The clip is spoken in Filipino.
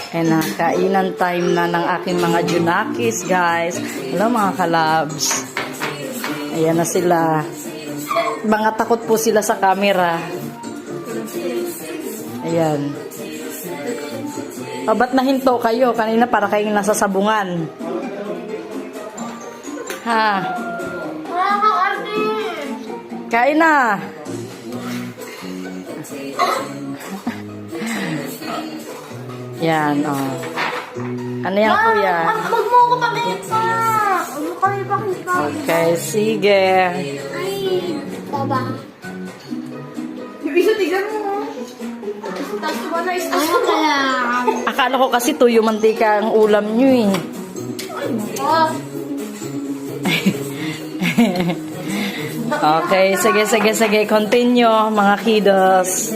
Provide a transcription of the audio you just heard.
And kainan time na ng aking mga junakis, guys. Hello mga kalabs. Ayan na sila. Mga takot po sila sa camera. Ayan. O, ba't nahinto kayo? Kanina para kayong nasa sabungan. Ha? Kain na. Yan, oh. Ano yan, kuya? Huwag mo ako pakita. Huwag mo kami pakita. Okay, sige. Ay, baba. Ibig tignan mo. Tapos ba na istasyon mo? Akala ko kasi tuyo mantika ang ulam nyo eh. Oh. Okay, sige. Continue, mga kiddos.